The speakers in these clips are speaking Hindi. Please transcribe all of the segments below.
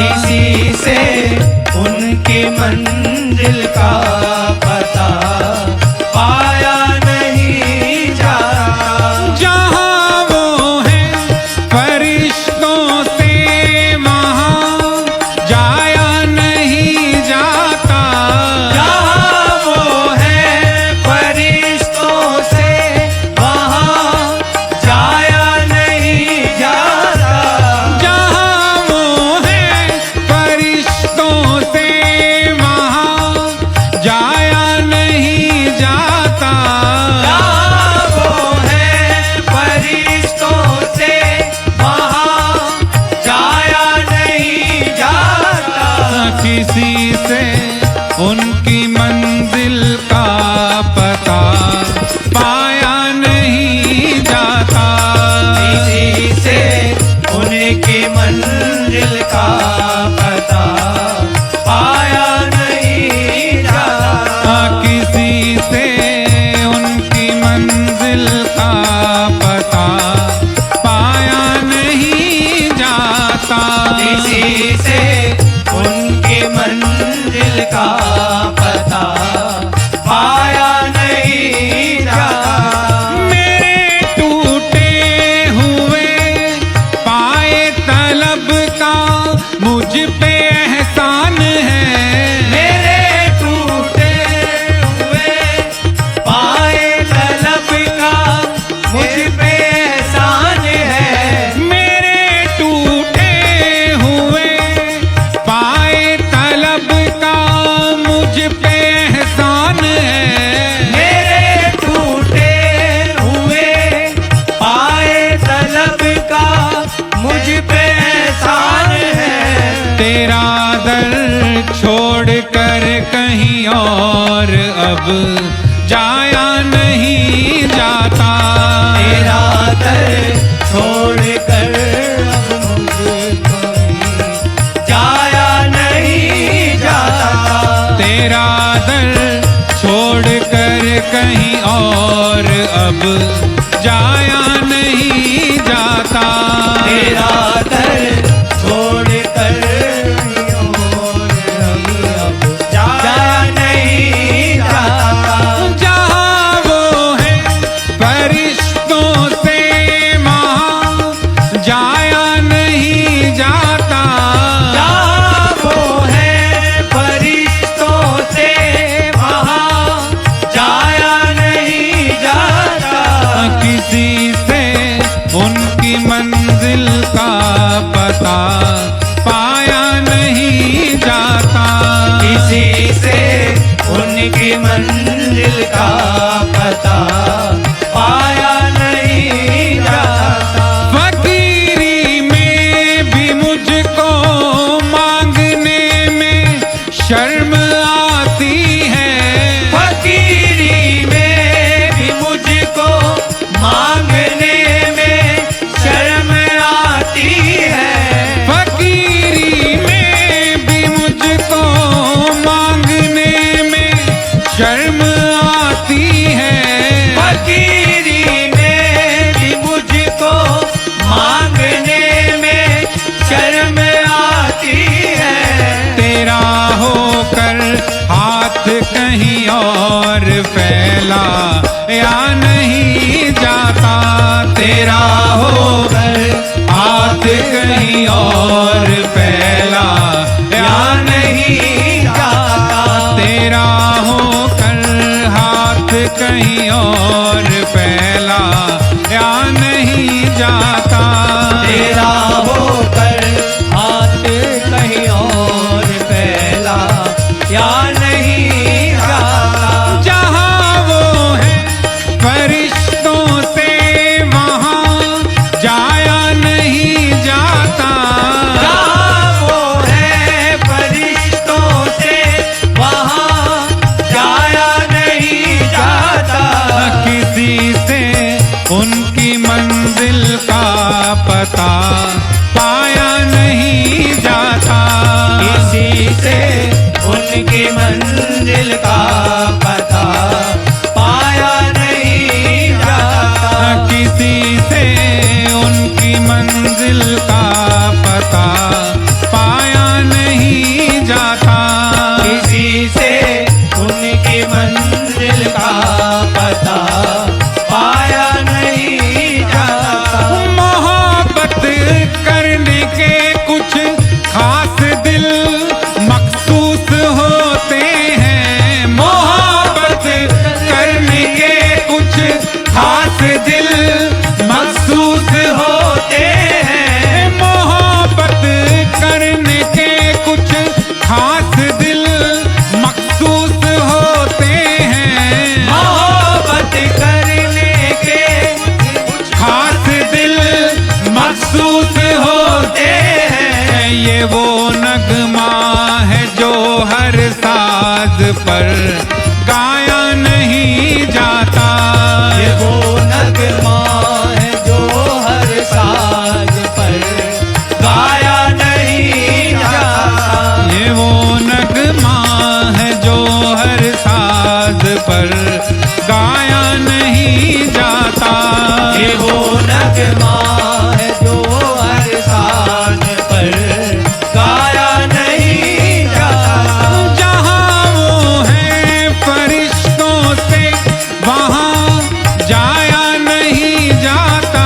इसी से उनकी मंजिल का पता पाया नहीं जाता। जहाँ वो है फरिश्तों से वहाँ जाया नहीं जाता। जहाँ वो है फरिश्तों से वहाँ जाया नहीं जाता। जहाँ वो है फरिश्तों से वहाँ जाया नहीं जाता। जहाँ वो है फरिश्तों से वहाँ जाया नहीं जाता। किसी से उनकी मंजिल का पता पाया नहीं जाता। इसी से उनकी मंजिल का पता पाया नहीं जाता। किसी से उनकी मंजिल का पता पाया नहीं जाता। इसी से उनकी मंजिल का पता पाया नहीं जाता। मेरे टूटे हुए पाए तलब का मुझ पे एहसान है। मेरे टूटे हुए पाए तलब का मुझ पे एहसान है। मेरे टूटे हुए पाए तलब का मुझ पे एहसान है। मेरे टूटे हुए पाए तलब का मुझ पे एहसान है। तेरा दर छोड़ कर कहीं और अब जाया नहीं जाता। तेरा दर छोड़ कर अब मुझको जाया नहीं जाता। तेरा दर छोड़ कर कहीं और अब जाया नहीं जाता। तेरा दर छोड़ कर और अब जाया नहीं जाता। जहाँ वो है फरिश्तों से वहाँ जाया नहीं जाता। जहाँ वो है फरिश्तों से वहाँ जाया नहीं जाता। किसी से उनकी मंजिल का पता पाया नहीं जाता। किसी से उनकी मंजिल का पता पाया नहीं जाता। फकीरी में भी मुझको मांगने में शर्म आती है। फकीरी में भी मुझको मांगने में शर्म आती है। फकीरी में भी मुझको मांगने में शर्म आती है। फकीरी में भी मुझको मांगने में शर्म आती है। तेरा होकर हाथ कहीं और फैला या नहीं जाता। तेरा होकर हाथ कहीं और फैला या नहीं जाता। तेरा होकर हाथ कहीं और फैला या नहीं जाता। तेरा होकर हाथ कहीं और फैला या नहीं जाता। जहाँ वो है फरिश्तों से वहाँ जाया नहीं जाता। जहाँ वो है फरिश्तों से वहाँ जाया नहीं जाता। नगमा है जो हर साज पर गाया नहीं जाता। ये वो नगमा है जो हर साज पर गाया नहीं जाता। ये वो नगमा है जो हर साज पर गाया नहीं जाता। ये वो नगमा है जो हर साज पर गाया नहीं जाता। जहाँ वो है फरिश्तों से वहाँ जाया नहीं जाता।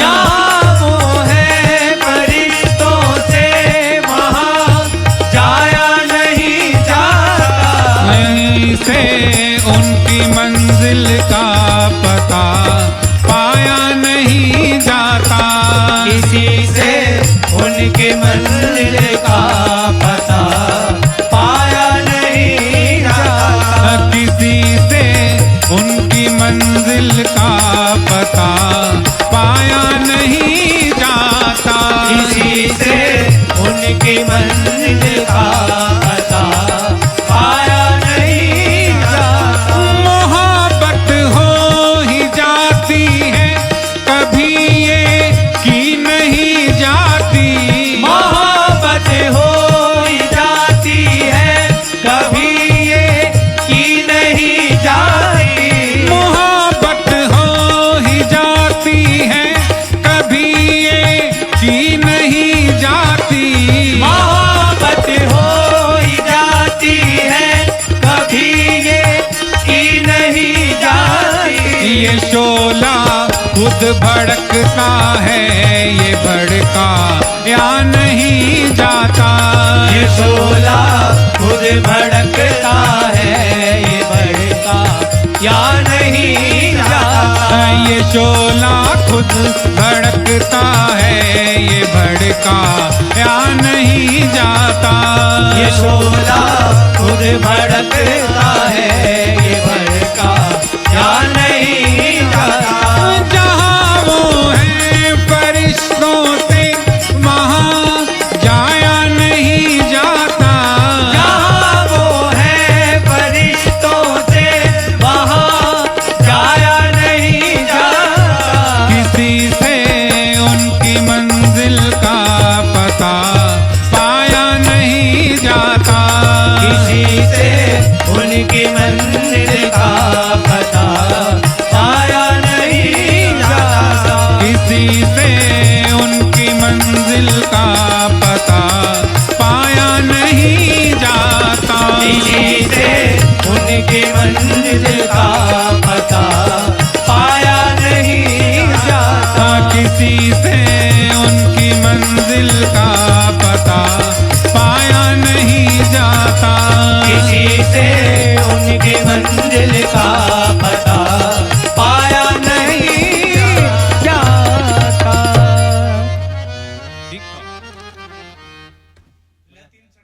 जहाँ वो है फरिश्तों से वहाँ जाया नहीं जाता। यहीं से उनकी मंजिल का पता पाया नहीं जाता। किसी से उनके मंजिल का पता पाया नहीं जाता। किसी से उनकी मंजिल का पता पाया नहीं जाता। किसी से उनकी मंजिल का पता पाया नहीं जाता। मोहब्बत हो ही जाती है कभी ये की नहीं जाती। मोहब्बत हो ही जाती है कभी ये की नहीं जाती। मोहब्बत हो ही जाती है कभी ये की नहीं जाती। मोहब्बत हो ही जाती है कभी ये की नहीं जाती। ये शोला खुद भड़कता है ये भड़का या नहीं जाता। ये शोला खुद भड़कता है ये भड़का या नहीं जाता। ये शोला खुद भड़कता है ये भड़का या नहीं जाता। ये शोला खुद भड़कता है ये भड़का या नहीं जाता। जहाँ वो है फरिश्तों से वहाँ जाया नहीं जाता। जहाँ वो है फरिश्तों से वहाँ जाया नहीं जाता। किसी से उनकी मंजिल का पता पाया नहीं जाता। किसी से उनकी मंजिल